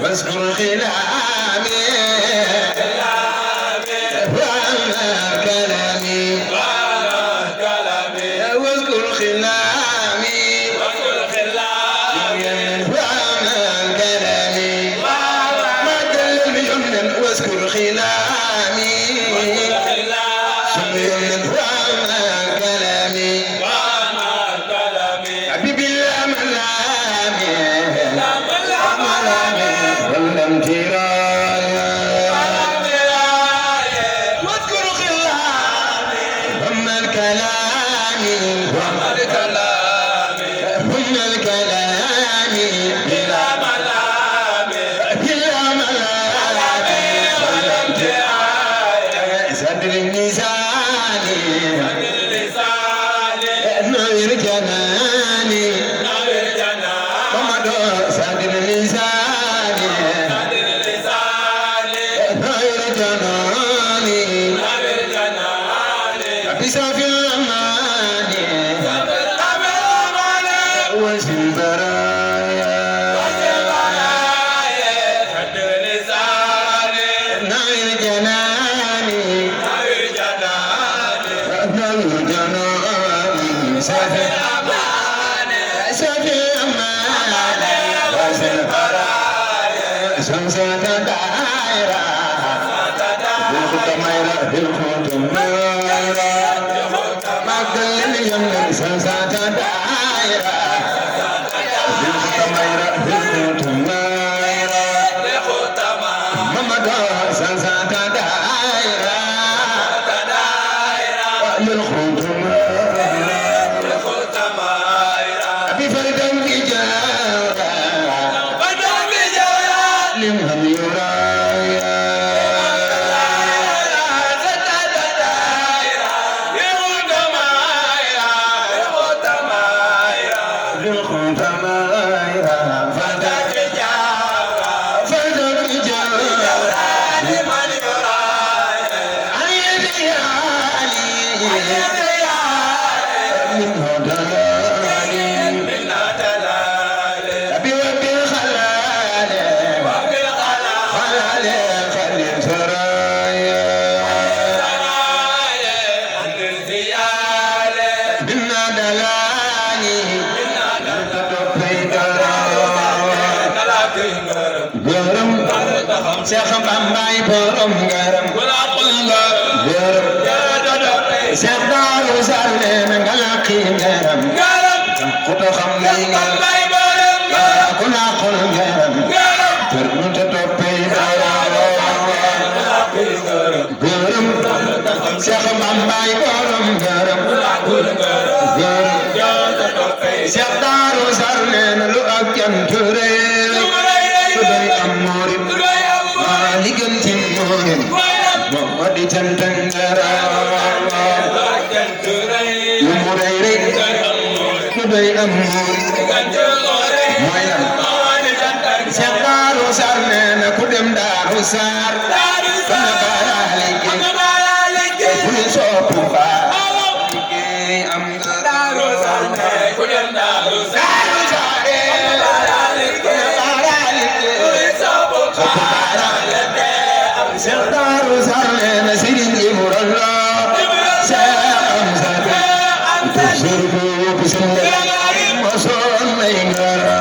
واذكر خلامي كلامي واذكر خلامي كلامي ما دل يمنا واذكر خلامي كلامي حبيبي لا ملامي ولم ترايا واذكر خلامي هم الكلام هم الكلام بلا ملام ولم ترايا صدر النزال نور جناني محمد صدر النزال نور جناني بسافي الأمان وزن البرايا نور جناني نور جناني سافي سافي الأمان وزن البرايا سمسة دائرة بالختم ما قل يمن سمسة دائرة بالختم محمد سمسة دائرة للختم بفرد بجارة لمن يرايا Cheikh Bambaay borom ngaram Cheikh Daaru Salaam nga laqi ngaram ku to xam ngay ngaram ku laqul ngaram ter mu te toppee ngaram Cheikh Bambaay borom ngaram Cheikh Daaru Salaam lu ak jant réew su doy am murid liggéey ci mooyam moo di cantangara lu mu rey rek lu doy am mooy lan Cheikh Daaru Sarr nee na ku dem Daaru Sarr kana bara liggéey bu ñu soppu baa liggéey am nga Daaru Sarr ku dem Daaru Sarr Cheikh Daaru Sarr nee na Serigne Ibrahima Cheikh Amsa Serigne Ibrahima mosoon nay ngara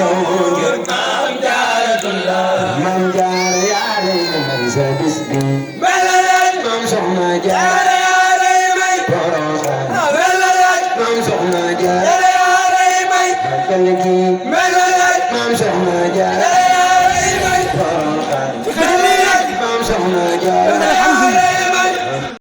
Jaara